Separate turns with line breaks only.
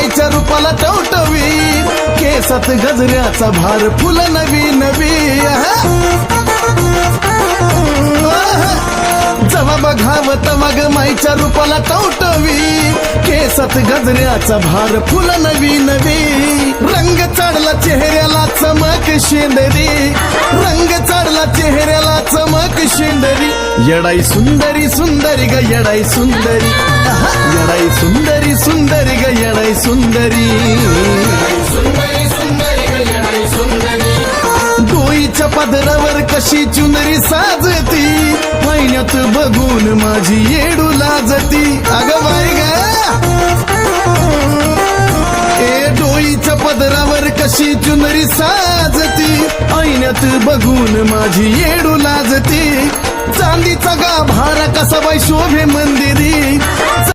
माईच्या रूपाला टवटवी, केसात गजऱ्याचा भार, फुल नवी नवी. जवा बघावं तवा ग माईच्या रूपाला टवटवी, केसात गजऱ्याचा भार, फुल नवी नवी. रंग चढला चेहऱ्याला चमक शेंदरी, रंग चढला चेहऱ्याला चमक शेंदरी. येडाई सुंदरी सुंदरी ग येडाई सुंदरी, येडाई सुंदरी सुंदरी ग येडाई सुंदरी. डोईच्या पदरावर कशी चुनरी साजती, महिन्यात बघून माझी येडू लाजती. अगं बाई ग, डोईच्या पदरावर कशी चुनरी साजती, महिन्यात बघून माझी येडू लाजती. चांदीचा गाभारा कसा बाई शोभे मंदिरी.